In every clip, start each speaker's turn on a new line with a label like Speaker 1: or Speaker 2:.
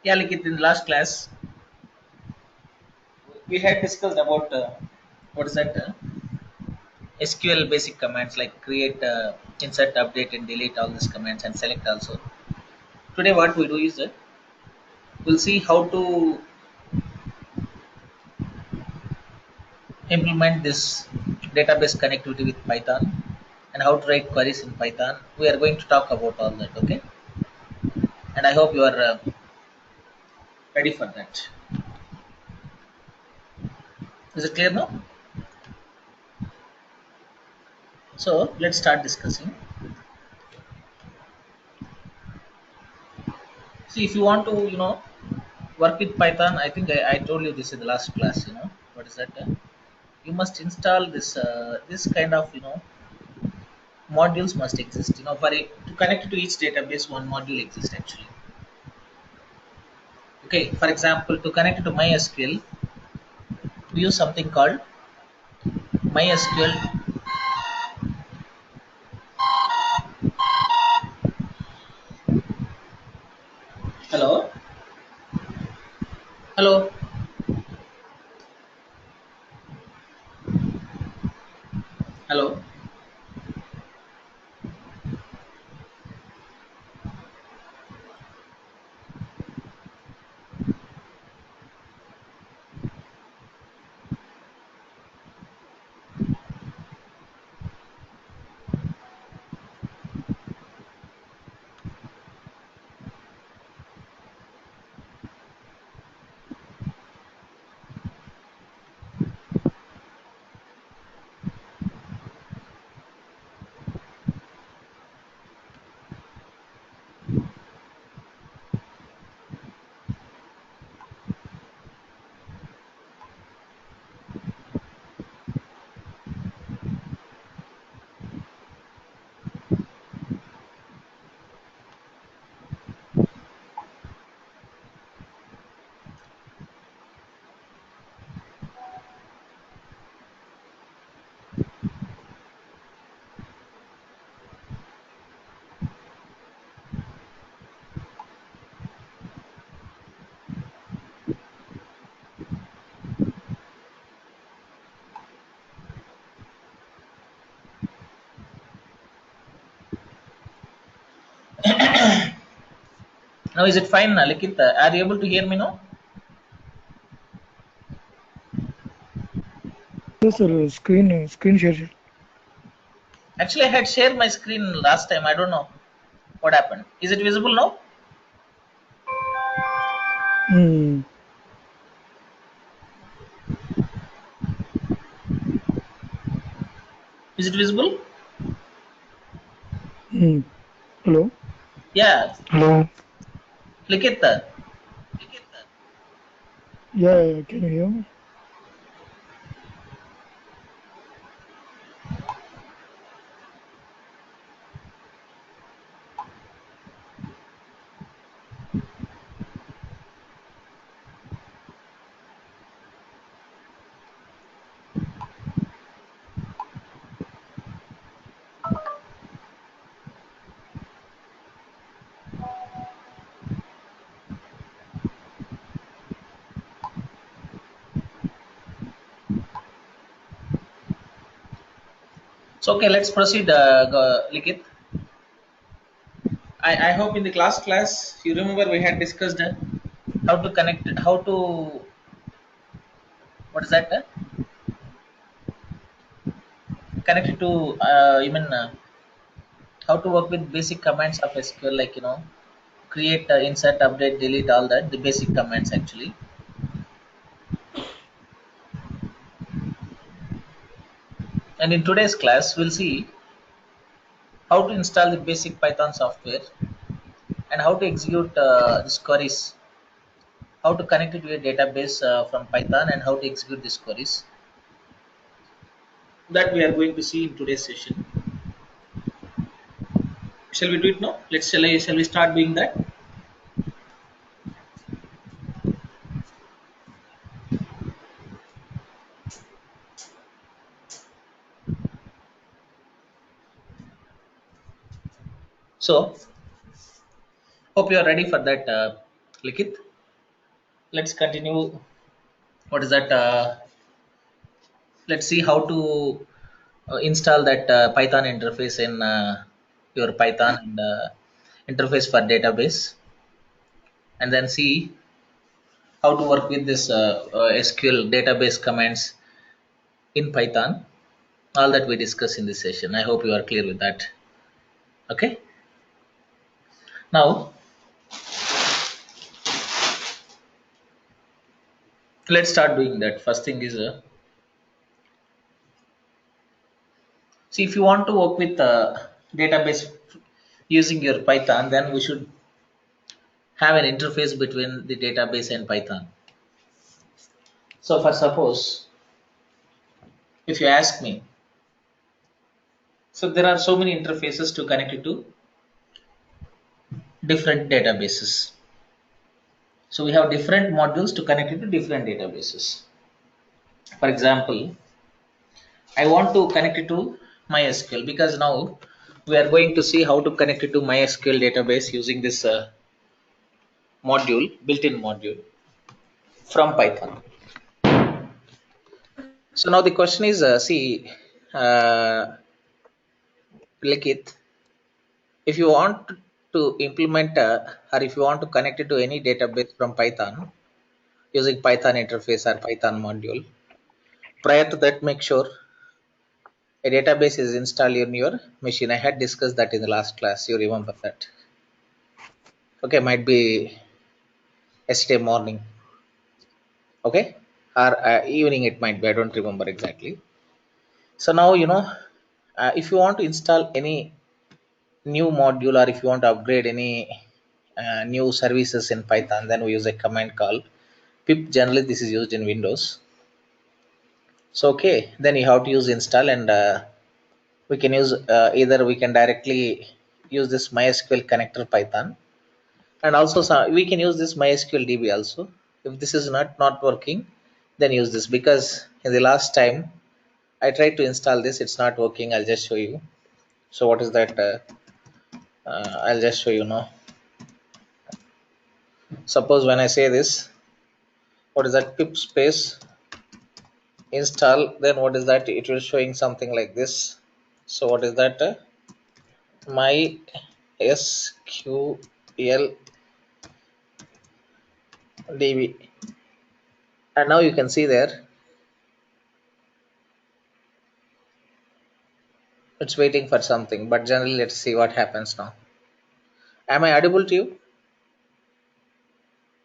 Speaker 1: Yeah, like it in the last class, we had discussed about what is that SQL basic commands like create, insert, update, and delete all these commands and select also. Today, what we do is that we'll see how to implement this database connectivity with Python and how to write queries in Python. We are going to talk about all that, okay? And I hope you are ready for that. Is it clear now? So let's start discussing. See, if you want to, work with Python, I think I told you this in the last class. What is that? You must install this kind of modules must exist. For it to connect to each database, one module exists actually. Okay, for example, to connect to MySQL, we use something called MySQL. Hello, hello, hello. Now is it fine, Likit? Are you able to hear me now?
Speaker 2: Yes, sir. Screen share.
Speaker 1: Actually, I had shared my screen last time. I don't know what happened. Is it visible now?
Speaker 2: Hmm.
Speaker 1: Is it visible?
Speaker 2: Hmm. Hello.
Speaker 1: Yeah,
Speaker 2: Hello.
Speaker 1: Likit.
Speaker 2: Yeah. Can you hear me?
Speaker 1: So okay, let's proceed, Likit. I hope in the class you remember we had discussed how to connect, how to what is that? Connect it to even how to work with basic commands of SQL, like create, insert, update, delete, all that, the basic commands actually. And in today's class, we'll see how to install the basic Python software and how to execute these queries, how to connect it to a database from Python, and how to execute these queries. That we are going to see in today's session. Shall we do it now? Shall we start doing that? So hope you are ready for that, Likit. Let's continue. What is that? Let's see how to install that Python interface in your Python and interface for database, and then see how to work with this SQL database commands in Python. All that we discuss in this session. I hope you are clear with that. Okay. Now let's start doing that. First thing is, see, if you want to work with database using your Python, then we should have an interface between the database and Python. So, for suppose, if you ask me, so there are so many interfaces to connect it to different databases. So we have different modules to connect it to different databases. For example, I want to connect it to MySQL because now we are going to see how to connect it to MySQL database using this module, built-in module from Python. So now the question is, see, Likit, if you want to implement or if you want to connect it to any database from Python using Python interface or Python module, prior to that, make sure a database is installed in your machine. I had discussed that in the last class. You remember that? Okay, might be yesterday morning. Okay, or evening it might be. I don't remember exactly. So now if you want to install any new module or if you want to upgrade any new services in Python, then we use a command called pip. Generally, this is used in Windows. So okay, then you have to use install, and we can use either we can directly use this MySQL connector Python, and also we can use this MySQL DB also. If this is not working, then use this, because in the last time I tried to install this, it's not working. I'll just show you. So what is that? I'll just show you now. Suppose when I say this, what is that? Pip space install. Then what is that? It will showing something like this. So what is that? My SQL DB. And now you can see there it's waiting for something. But generally, let's see what happens now. Am I audible to you?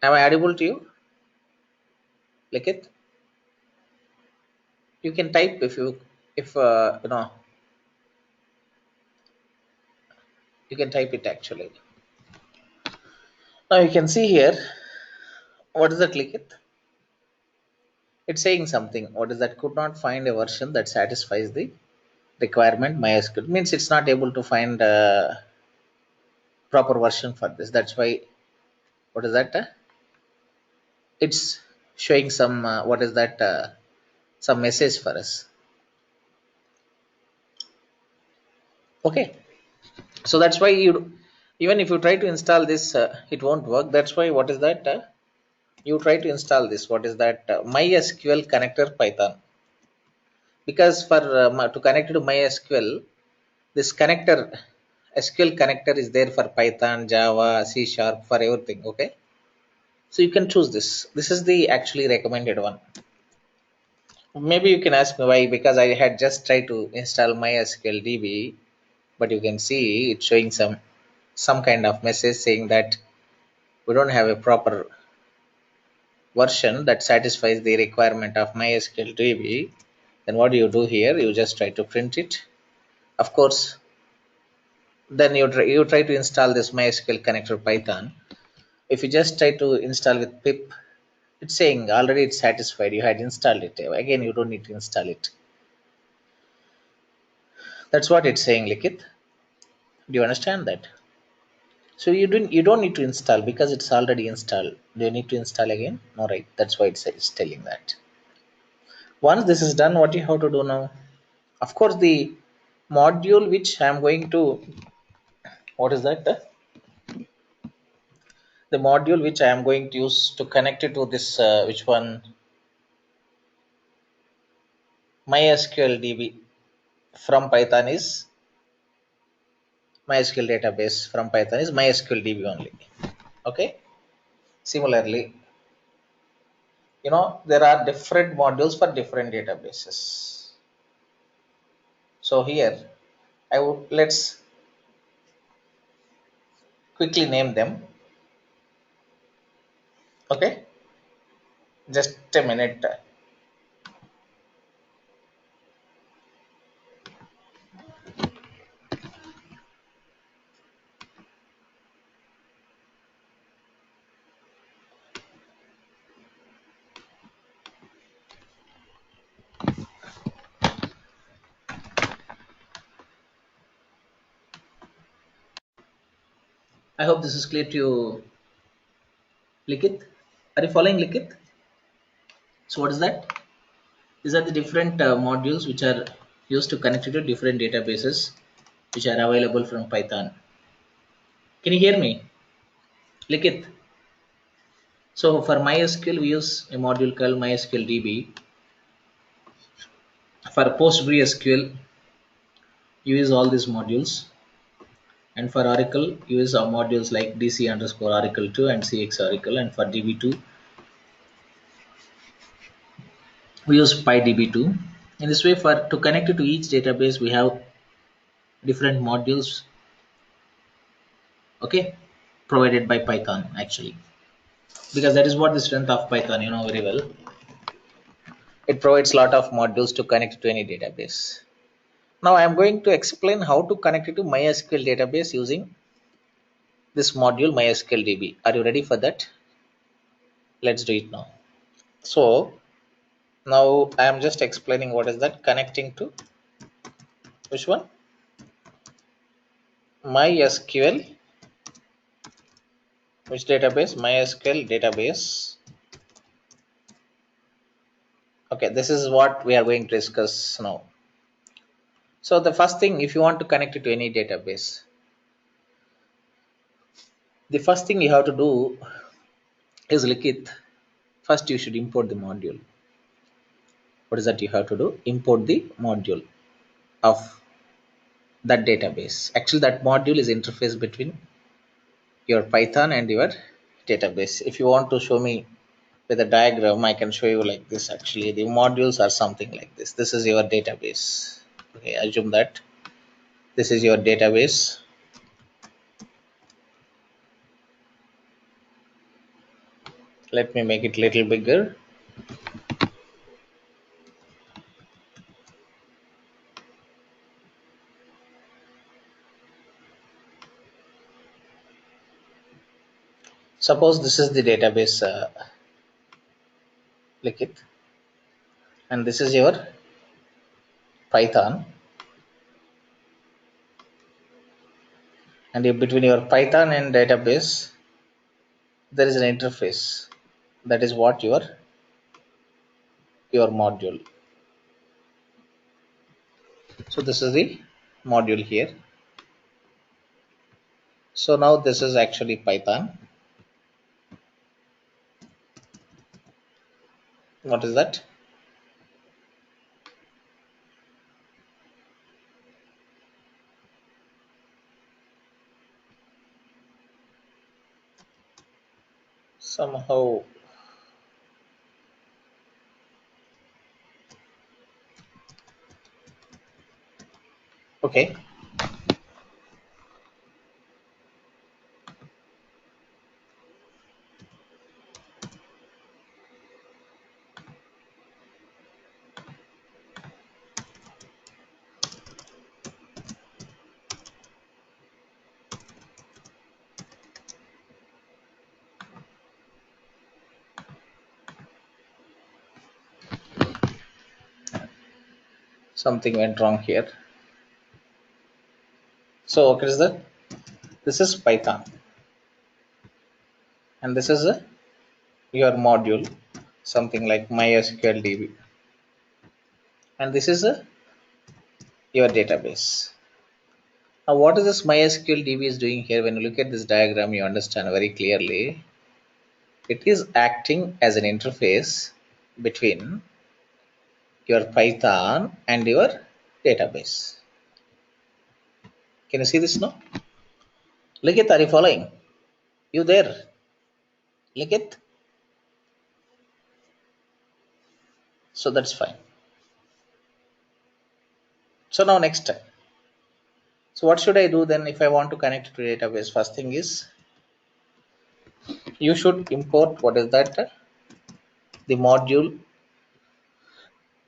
Speaker 1: Am I audible to you? Like it? You can type if you can type it actually. Now you can see here, what is that? Click it. It's saying something. What is that? Could not find a version that satisfies the requirement. MySQL means it's not able to find a proper version for this. That's why, what is that? It's showing some what is that? Some message for us. Okay. So that's why you, even if you try to install this, it won't work. That's why, what is that? You try to install this. What is that? MySQL connector Python. Because for to connect to MySQL, this connector, SQL connector is there for Python, Java, C Sharp, for everything. Okay, so you can choose this. This is the actually recommended one. Maybe you can ask me why, because I had just tried to install MySQL DB, but you can see it's showing some kind of message saying that we don't have a proper version that satisfies the requirement of MySQL DB. Then what do you do here? You just try to print it. Of course, then you try to install this MySQL connector Python. If you just try to install with pip, it's saying already it's satisfied. You had installed it. Again, you don't need to install it. That's what it's saying, Likit. Do you understand that? So you don't need to install because it's already installed. Do you need to install again? No, right? That's why it's telling that. Once this is done, what you have to do now? Of course, the module which I'm going to, what is that? The module which I am going to use to connect it to this which one, MySQL DB from Python is MySQL database from Python is MySQL DB only. Okay. Similarly, there are different modules for different databases. So here, let's quickly name them. Okay, just a minute. I hope this is clear to you, Likit. Are you following Likit? So what is that? These are the different modules which are used to connect to different databases which are available from Python. Can you hear me, Likit? So for MySQL, we use a module called MySQL DB. For PostgreSQL, you use all these modules. And for Oracle, you use modules like DC underscore Oracle 2 and CX Oracle. And for DB2, we use PyDB2. In this way, for to connect it to each database, we have different modules, okay, provided by Python actually, because that is what the strength of Python, very well. It provides a lot of modules to connect to any database. Now I am going to explain how to connect it to MySQL database using this module MySQL DB. Are you ready for that? Let's do it now. So now I am just explaining what is that connecting to which one, MySQL, which database, MySQL database. Okay, this is what we are going to discuss now. So the first thing, if you want to connect it to any database, the first thing you have to do is Likit. First, you should import the module. What is that you have to do? Import the module of that database. Actually, that module is interface between your Python and your database. If you want to show me with a diagram, I can show you like this. Actually, the modules are something like this. This is your database. Okay, assume that this is your database. Let me make it little bigger. Suppose this is the database, Likit, and this is your Python, and between your Python and database there is an interface. That is what your module. So this is the module here. So now this is actually Python. What is that? Somehow, okay. Something went wrong here. So what is that? This is Python, and this is your module, something like MySQL DB, and this is your database. Now, what is this MySQL DB is doing here? When you look at this diagram, you understand very clearly. It is acting as an interface between your Python and your database. Can you see this now? Look at, are you following? You there? Look at. So that's fine. So now next time. So what should I do then if I want to connect to database? First thing is you should import what is that? The module,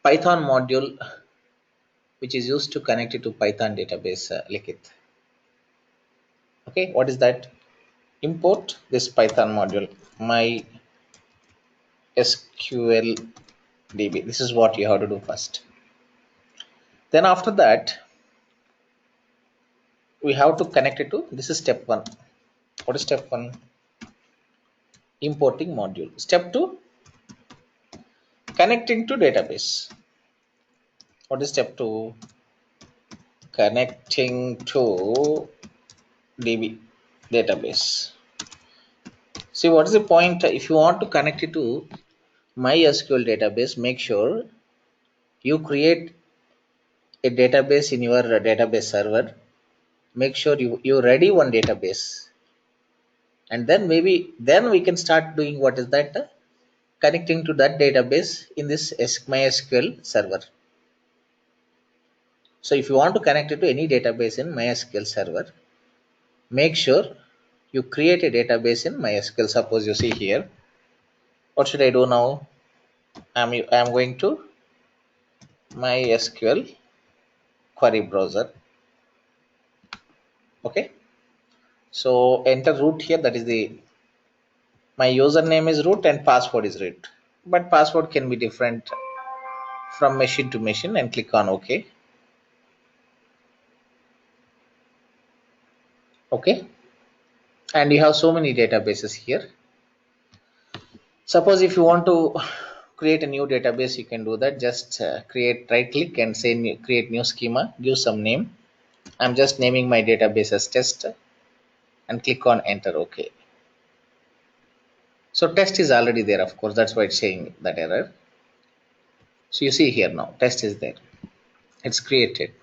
Speaker 1: Python module, which is used to connect it to Python database. Likit. Okay, what is that? Import this Python module, my SQL DB. This is what you have to do first. Then after that, we have to connect it to, this is step one. What is step one? Importing module. Step two, connecting to database. What is step two? Connecting to DB database. See, what is the point? If you want to connect it to MySQL database, make sure you create a database in your database server. Make sure you ready one database, and then maybe then we can start doing what is that, connecting to that database in this MySQL server. So if you want to connect it to any database in MySQL server, make sure you create a database in MySQL. Suppose you see here, what should I do now? I'm going to MySQL query browser. Okay, so enter root here. That is the, my username is root and password is root, but password can be different from machine to machine, and click on OK. Okay, and you have so many databases here. Suppose if you want to create a new database, you can do that. Just create, right click and say new, create new schema, give some name. I'm just naming my database as test and click on enter. OK, so test is already there, of course, that's why it's saying that error. So you see here now test is there, it's created.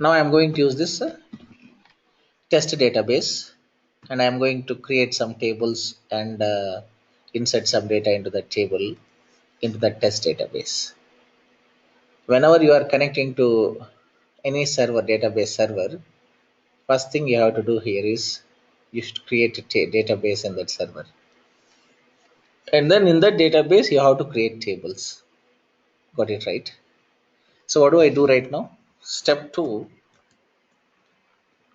Speaker 1: Now I'm going to use this test database, and I'm going to create some tables and insert some data into the table, into the test database. Whenever you are connecting to any server, database server, first thing you have to do here is you should create a database in that server, and then in that database you have to create tables. Got it right? So what do I do right now? Step 2,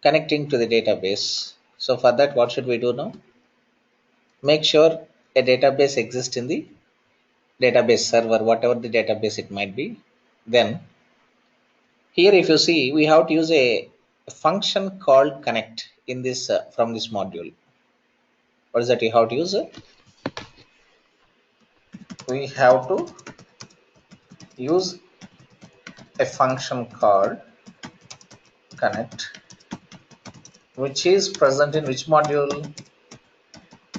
Speaker 1: connecting to the database. So for that, what should we do now? Make sure a database exists in the database server, whatever the database it might be. Then here, if you see, we have to use a function called connect in this from this module. What is that you have to use? We have to use a function called connect, which is present in which module?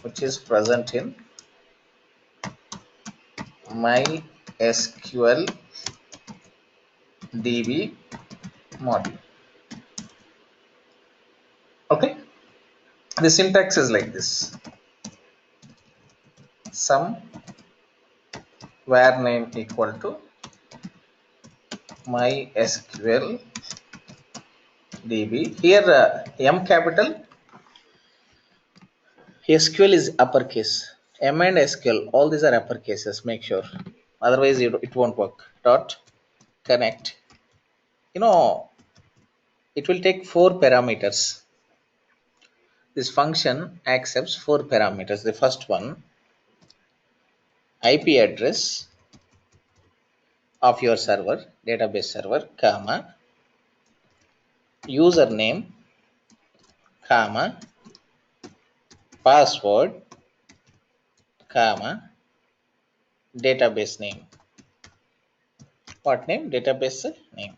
Speaker 1: Which is present in MySQL DB module. Okay, the syntax is like this: some var name equal to MySQL DB. Here M capital, SQL is uppercase, M and SQL, all these are uppercases. Make sure, otherwise it won't work. Dot connect. You know, it will take 4 parameters. This function accepts 4 parameters. The first one, IP address of your server, database server, comma, username, comma, password, comma, database name. What name? Database name.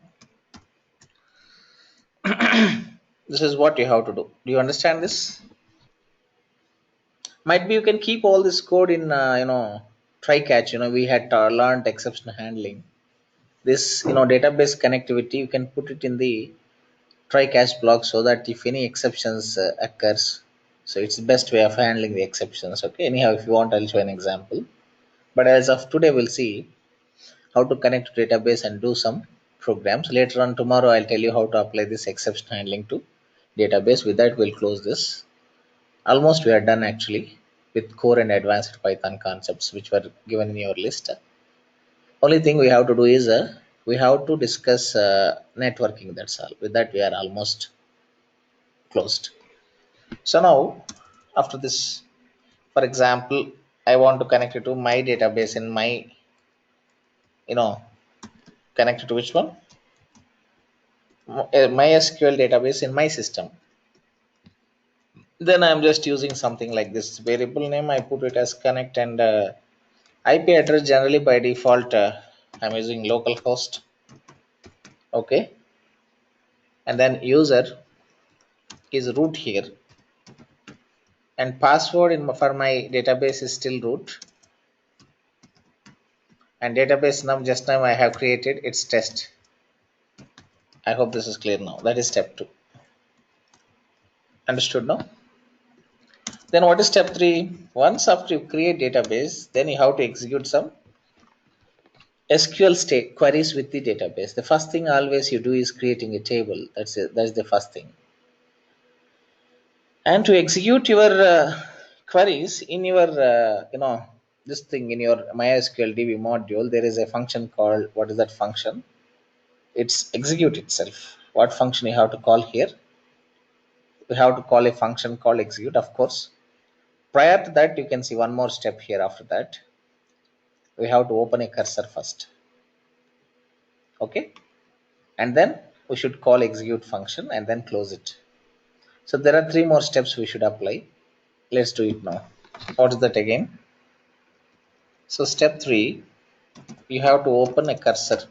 Speaker 1: This is what you have to do. Do you understand this? Might be you can keep all this code in try catch. We had learned exception handling. This database connectivity, you can put it in the try catch block so that if any exceptions occurs, so it's the best way of handling the exceptions. Okay, anyhow, if you want, I'll show an example. But as of today, we'll see how to connect to database and do some programs. Later on tomorrow, I'll tell you how to apply this exception handling to database. With that, we'll close this. Almost we are done actually with core and advanced Python concepts which were given in your list. Only thing we have to do is we have to discuss networking. That's all. With that, we are almost closed. So now, after this, for example, I want to connect it to my database in my, you know, connect it to which one? MySQL database in my system. Then I'm just using something like this variable name. I put it as connect, and IP address generally by default I'm using localhost. Okay, and then user is root here, and password for my database is still root, and database num just now I have created it's test. I hope this is clear now. That is step 2. Understood now? Then what is step 3? Once after you create database, then you have to execute some SQL state queries with the database. The first thing always you do is creating a table. That's it. That's the first thing. And to execute your queries in your this thing in your MySQL DB module, there is a function called, what is that function? It's execute itself. What function you have to call here? We have to call a function called execute, of course. Prior to that, you can see one more step here. After that, we have to open a cursor first. Okay, and then we should call execute function and then close it. So there are 3 more steps we should apply. Let's do it now. What is that again? So step 3, you have to open a cursor.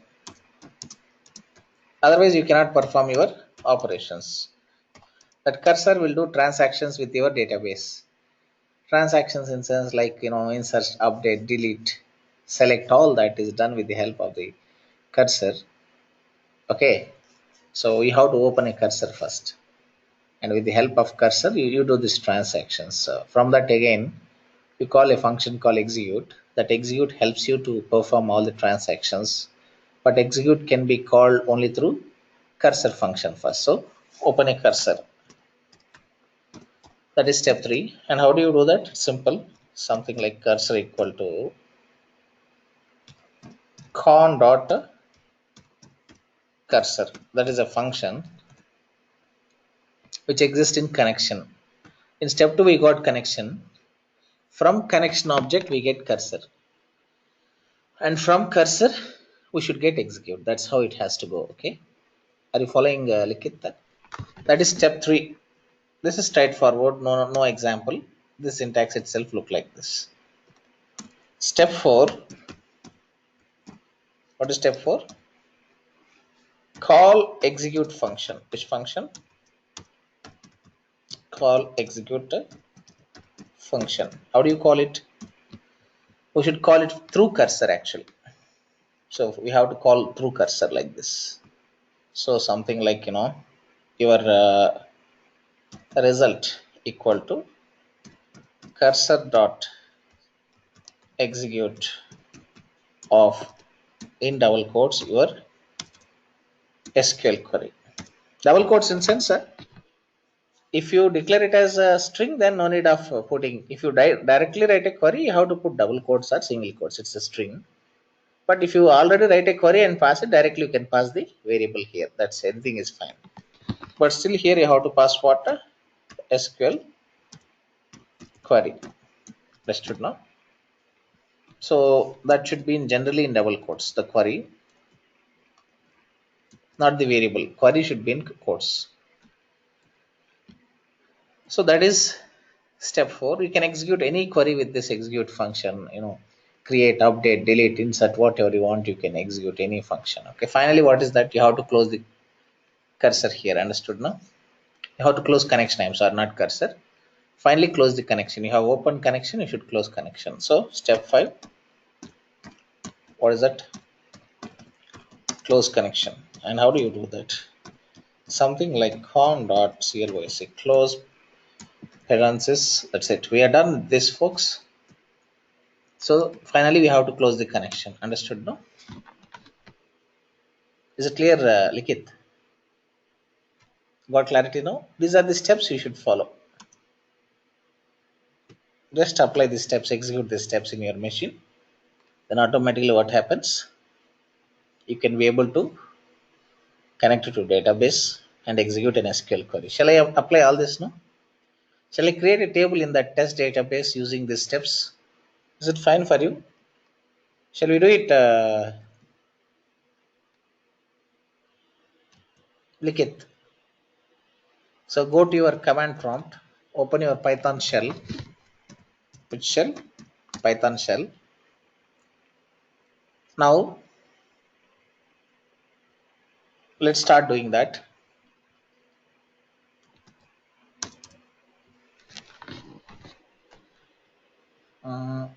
Speaker 1: Otherwise, you cannot perform your operations. That cursor will do transactions with your database. Transactions in sense like insert, update, delete, select, all that is done with the help of the cursor. Okay, so you have to open a cursor first, and with the help of cursor, you do these transactions. From that again, you call a function called execute. That execute helps you to perform all the transactions, but execute can be called only through cursor function first. So open a cursor. That is step 3. And how do you do that? Simple. Something like cursor equal to con dot cursor. That is a function which exists in connection. In step 2, we got connection. From connection object, we get cursor. And from cursor, we should get execute. That's how it has to go. Okay. Are you following, Likit? That is step 3. This is straightforward. No example. This syntax itself look like this. Step 4. What is step 4? Call execute function. Which function? Call execute function. How do you call it? We should call it through cursor actually. So we have to call through cursor like this. So something like your result equal to cursor dot execute of, in double quotes, your SQL query. Double quotes in sense, if you declare it as a string, then no need of putting. If you directly write a query, you have to put double quotes or single quotes. It's a string. But if you already write a query and pass it directly, you can pass the variable here. That's everything is fine. But still here you have to pass what? SQL query. Understood now? So that should be generally in double quotes, the query, not the variable. Query should be in quotes. So that is step 4. You can execute any query with this execute function. Create, update, delete, insert, whatever you want, you can execute any function. Okay. Finally, what is that? You have to close the cursor here. Understood now? You have to close connection. I'm sorry, not cursor. Finally, close the connection. You have open connection. You should close connection. So step 5. What is that? Close connection. And how do you do that? Something like con.clys. Close parenthesis. That's it. We are done with this, folks. So finally, we have to close the connection. Understood? No? Is it clear, Likit? Got clarity now? These are the steps you should follow. Just apply these steps, execute these steps in your machine. Then automatically what happens? You can be able to connect it to database and execute an SQL query. Shall I apply all this now? Shall I create a table in that test database using these steps? Is it fine for you? Shall we do it, Likit? So go to your command prompt, open your Python shell. Which shell? Python shell. Now let's start doing that. Uh,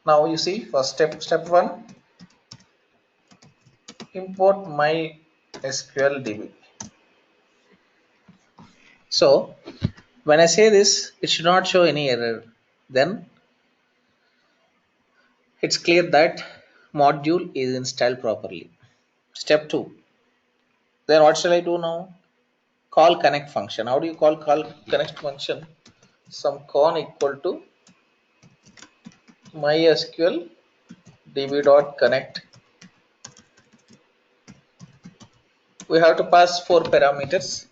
Speaker 1: Now you see, first step 1, import my SQL DB. So when I say this, it should not show any error. Then it's clear that module is installed properly. Step 2. Then what shall I do now? Call connect function. How do you call connect function? Some con equal to mysql db.connect. We have to pass 4 parameters.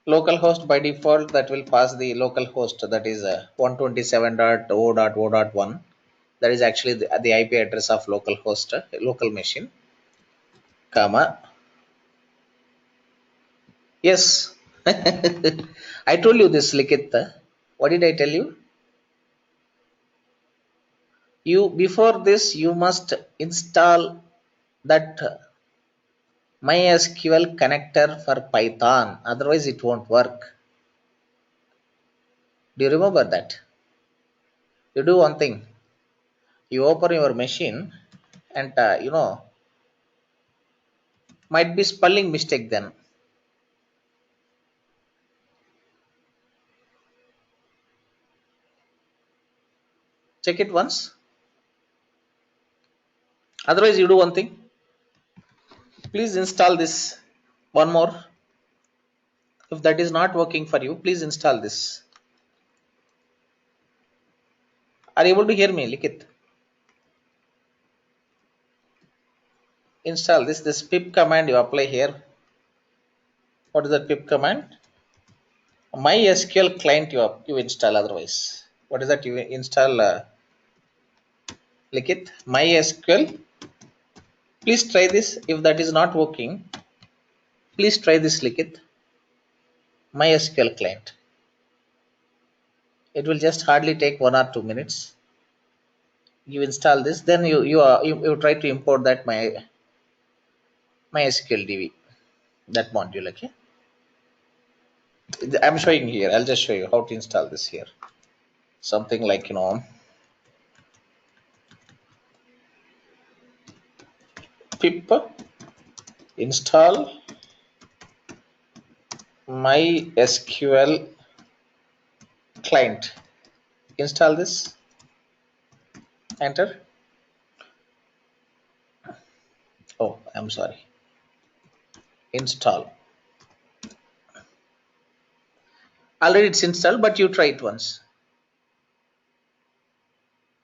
Speaker 1: Localhost by default, that will pass the localhost, that is 127.0.0.1. That is actually the IP address of localhost, local machine, comma. Yes, I told you this, Likit. What did I tell you? You before this you must install that MySQL connector for Python. Otherwise, it won't work. Do you remember that? You do one thing. You open your machine, and might be spelling mistake. Then check it once. Otherwise, you do one thing. Please install this one more. If that is not working for you, please install this. Are you able to hear me, Likit? Install this pip command you apply here. What is that pip command? MySQL client you install. Otherwise, what is that you install, Likit? MySQL. Please try this. If that is not working, please try this, Likit. MySQL client. It will just hardly take 1 or 2 minutes. You install this, then you try to import that MySQL DB, that module. Okay, I'm showing here. I'll just show you how to install this here. Something like pip install MySQL client. Install this. Enter. Oh, I'm sorry. Install. Already it's installed, but you try it once.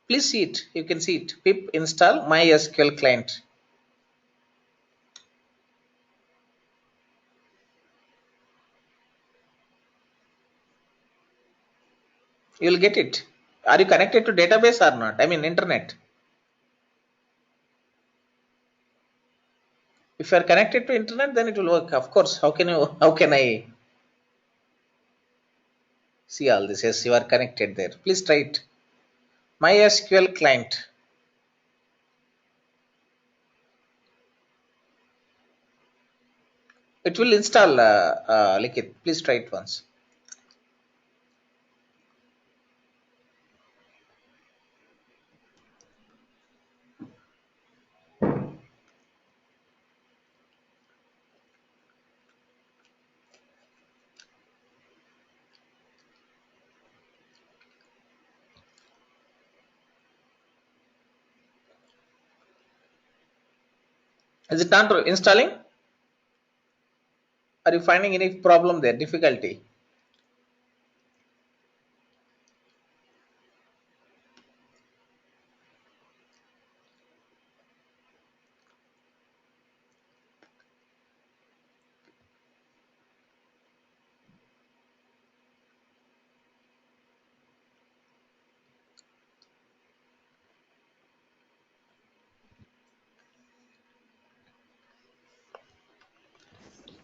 Speaker 1: Please see it. You can see it. Pip install MySQL client. You'll get it. Are you connected to database or not? I mean internet. If you are connected to internet, then it will work. Of course. How can I see all this? Yes, you are connected there. Please try it. MySQL client. It will install Likit. Please try it once. Is it not installing? Are you finding any problem there? Difficulty?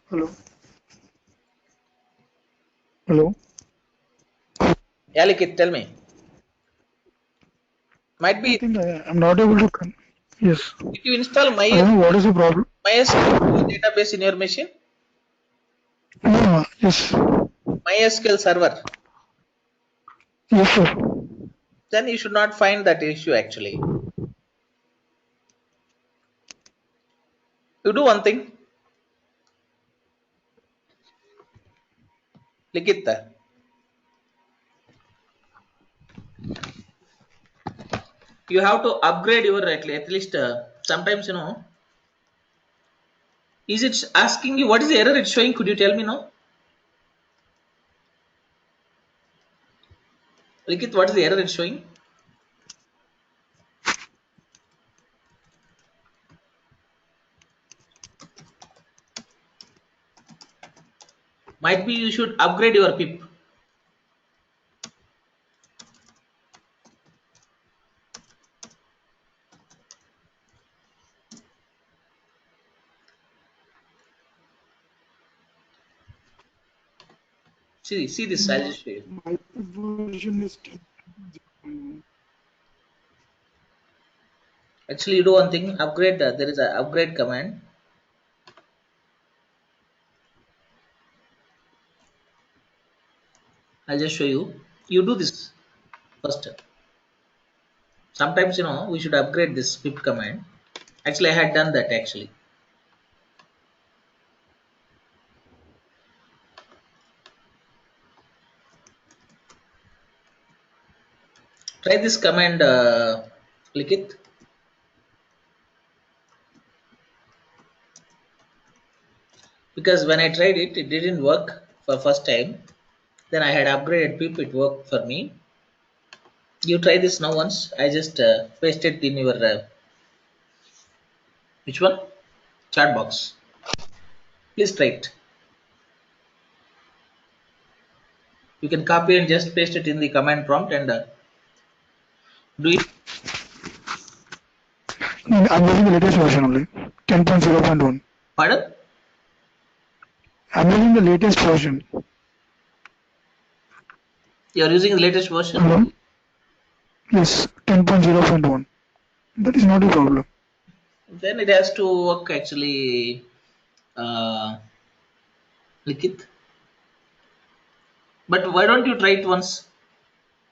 Speaker 2: Hello. Hello.
Speaker 1: Yeah, Likit, tell me. Might
Speaker 2: I
Speaker 1: be
Speaker 2: think I'm not able to. Yes.
Speaker 1: if you install
Speaker 2: I don't know what is the problem.
Speaker 1: MySQL database in your machine,
Speaker 2: Yes.
Speaker 1: MySQL server,
Speaker 2: Yes, sir.
Speaker 1: then you should not find that issue actually. You do one thing, Likit. You have to upgrade your at least sometimes is it asking you what is the error it's showing? Could you tell me now? Likit, what is the error it's showing? Might be you should upgrade your pip. See this, I'll
Speaker 2: My,
Speaker 1: just show you.
Speaker 2: my version is 10.
Speaker 1: Actually, you do one thing, upgrade, there is a upgrade command. I'll just show you. You do this first. Sometimes we should upgrade this pip command. Actually, I had done that actually. Try this command, Likit, because when I tried it, it didn't work for first time. Then I had upgraded pip, it worked for me. You try this now once. I just paste it in your which one? Chat box. Please try it. You can copy and just paste it in the command prompt and do it.
Speaker 2: I'm using the latest version only. 10.0.1.
Speaker 1: Pardon?
Speaker 2: I'm using the latest version.
Speaker 1: You are using the latest version.
Speaker 2: Hello? Yes, 10.0.1. That is not a problem.
Speaker 1: Then it has to work actually. Likit. But why don't you try it once?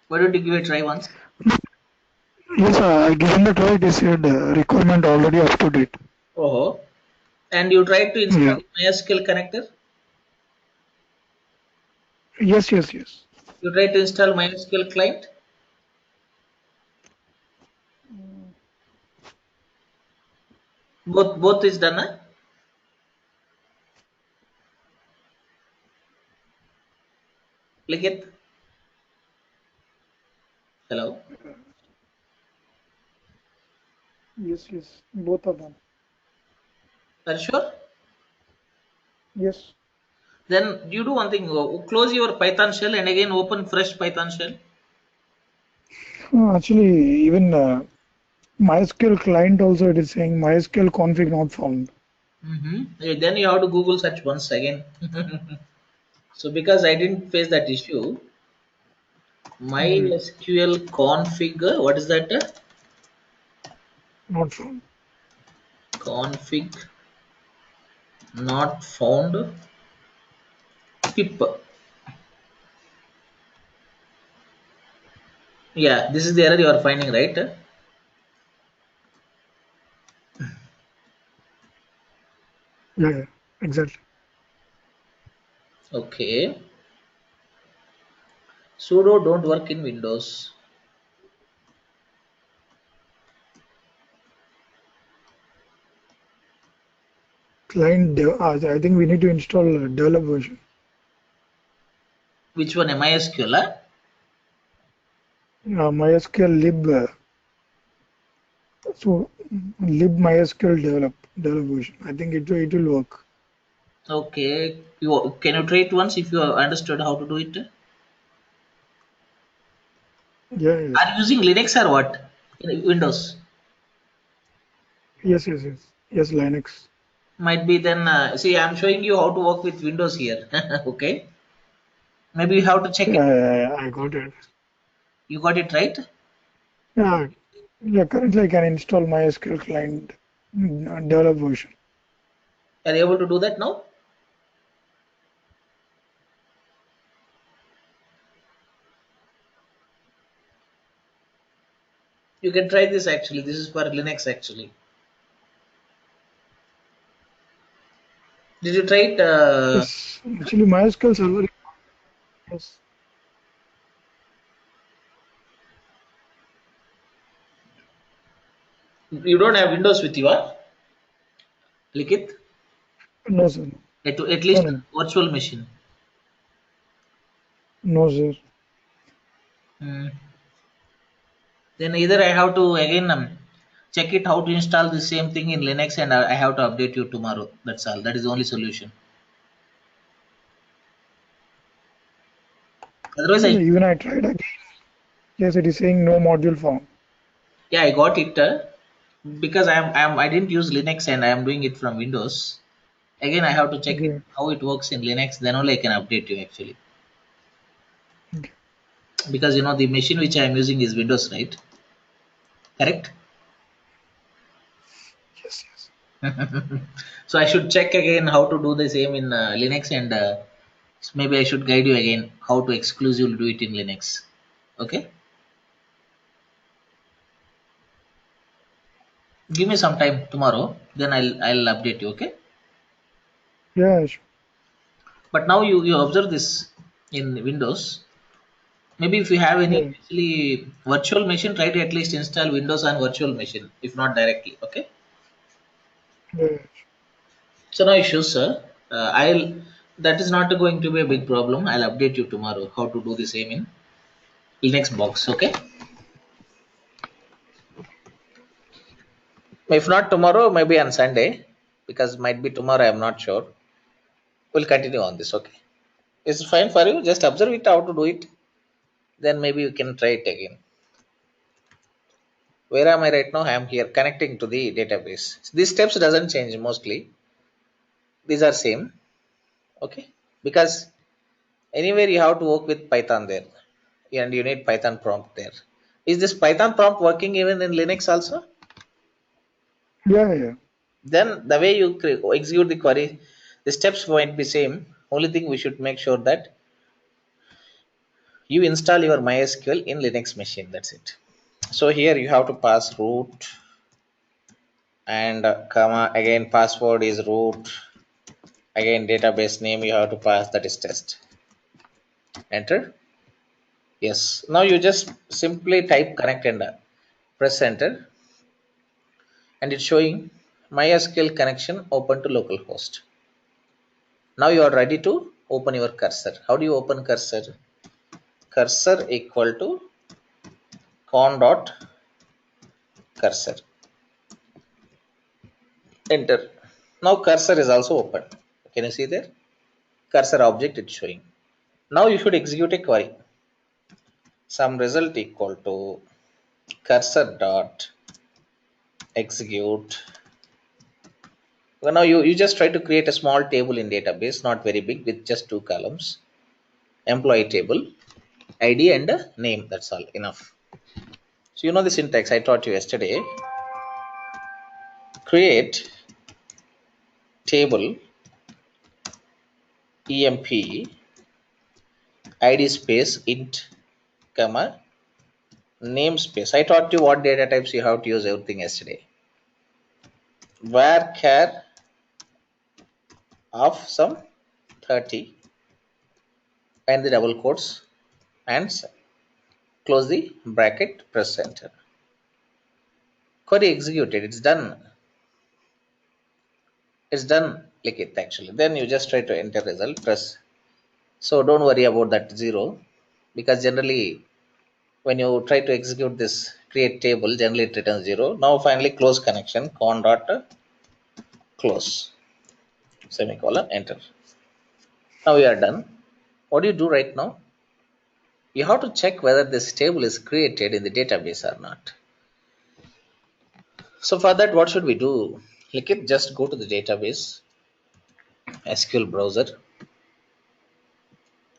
Speaker 1: Why don't you give it a try once?
Speaker 2: Yes, I given the try. They said requirement already up to date.
Speaker 1: Oh, and you tried to install
Speaker 2: Yeah.
Speaker 1: MySQL connector.
Speaker 2: Yes, yes, yes.
Speaker 1: You tried to install MySQL client. Both is done. Huh? Likit. Hello.
Speaker 2: Yes, yes. Both are done.
Speaker 1: Are you sure?
Speaker 2: Yes.
Speaker 1: Then you do one thing. Close your Python shell and again open fresh Python shell.
Speaker 2: Actually, even MySQL client also it is saying MySQL config not found.
Speaker 1: Then you have to Google search once again. So because I didn't face that issue,
Speaker 2: Hmm.
Speaker 1: MySQL config. What is that?
Speaker 2: Not found.
Speaker 1: Config Not found. Pip. Yeah, this is the error you are finding, right?
Speaker 2: Yeah, yeah, exactly.
Speaker 1: Okay. Sudo don't work in Windows.
Speaker 2: I think we need to install develop version.
Speaker 1: Which one? MySQL? Huh?
Speaker 2: MySQL lib. So lib MySQL develop version. I think it will work.
Speaker 1: Okay. Can you try it once if you have understood how to do it?
Speaker 2: Yeah, yeah.
Speaker 1: Are you using Linux or what? In Windows.
Speaker 2: Yes, yes, yes. Yes, Linux.
Speaker 1: Might be then. See, I'm showing you how to work with Windows here. Okay. Maybe you have to check it.
Speaker 2: Yeah, yeah, yeah, I got it.
Speaker 1: You got it right?
Speaker 2: Yeah, yeah. Currently, I can install MySQL client develop version.
Speaker 1: Are you able to do that now? You can try this actually. This is for Linux actually. Did you try it?
Speaker 2: Yes, actually, MySQL server. Yes.
Speaker 1: You don't have Windows with you, huh? Likit?
Speaker 2: No, sir.
Speaker 1: At
Speaker 2: No,
Speaker 1: least
Speaker 2: no,
Speaker 1: virtual machine.
Speaker 2: no, sir.
Speaker 1: Hmm. Then either I have to again check it how to install the same thing in Linux and I have to update you tomorrow. That's all. That is the only solution. Otherwise,
Speaker 2: Yeah, even I tried again. Yes, it is saying no module found.
Speaker 1: yeah, I got it because I didn't use Linux and I am doing it from Windows. Again, I have to check it
Speaker 2: Okay,
Speaker 1: how it works in Linux. Then only I can update you actually
Speaker 2: okay.
Speaker 1: because the machine which I am using is Windows, right? Correct.
Speaker 2: Yes, yes.
Speaker 1: So I should check again how to do the same in Linux and maybe I should guide you again how to exclusively do it in Linux. Okay. Give me some time tomorrow, then I'll update you. Okay.
Speaker 2: Yeah, sure.
Speaker 1: But now you observe this in Windows. Maybe if you have any
Speaker 2: Yeah,
Speaker 1: actually virtual machine, try to at least install Windows on virtual machine, if not directly. Okay.
Speaker 2: yeah.
Speaker 1: So no issues, sir. I'll that is not going to be a big problem. I'll update you tomorrow how to do the same in Linux box. Okay. If not tomorrow, maybe on Sunday, because might be tomorrow. I'm not sure. We'll continue on this. Okay. It's fine for you. Just observe it how to do it. Then maybe you can try it again. Where am I right now? I am here connecting to the database. These steps doesn't change mostly. These are same. Okay. Because anywhere you have to work with Python there, and you need Python prompt there. Is this Python prompt working even in Linux also?
Speaker 2: Yeah, yeah.
Speaker 1: Then the way you execute the query, the steps might be same. Only thing we should make sure that you install your MySQL in Linux machine. That's it. So here you have to pass root and comma again password is root, again database name you have to pass, that is test. Enter. Yes. Now you just simply type connect and press enter, and it's showing MySQL connection open to localhost. Now you are ready to open your cursor. How do you open cursor? Cursor equal to con dot cursor. Enter. Now cursor is also open. Can you see there? Cursor object it's showing. Now you should execute a query. Some result equal to cursor dot execute. Well, now you just try to create a small table in database, not very big, with just two columns. Employee table, ID and name. That's all enough. So you know the syntax I taught you yesterday. Create table emp id space int comma namespace. I taught you what data types you have to use everything yesterday. Varchar of some 30 and the double quotes and close the bracket, press enter. Query executed. It's done like it actually. Then you just try to enter result, press. So don't worry about that zero because generally when you try to execute this create table, generally it returns zero. Now finally close connection, con dot close, semicolon, enter. Now we are done. What do you do right now? You have to check whether this table is created in the database or not. So for that, what should we do? Click it, just go to the database, SQL browser,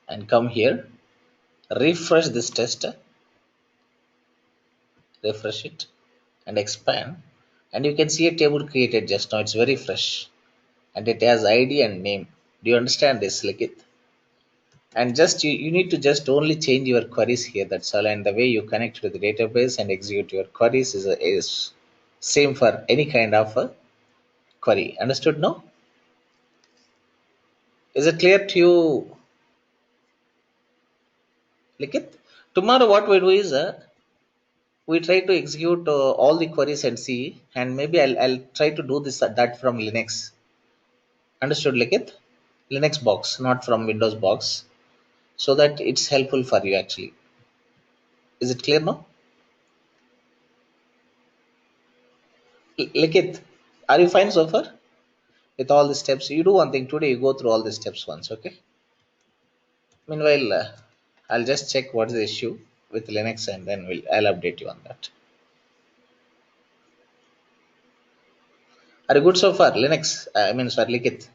Speaker 1: and come here, refresh this test, refresh it, and expand. And you can see a table created just now. It's very fresh, and it has ID and name. Do you understand this? Click it, and just you need to just only change your queries here. That's all. And the way you connect to the database and execute your queries is same for any kind of a query. Understood? No? Is it clear to you? Like it. Tomorrow, what we do is we try to execute all the queries and see, and maybe I'll try to do this that from Linux. Understood? Like it. Linux box, not from Windows box, so that it's helpful for you actually. Is it clear now? Like it. Are you fine so far with all the steps? You do one thing today. You go through all the steps once, okay? Meanwhile, I'll just check what is the issue with Linux, and then I'll update you on that. Are you good so far? Linux, I mean, sorry, Likit.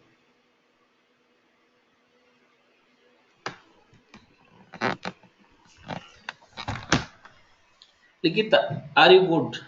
Speaker 1: Likit, are you good?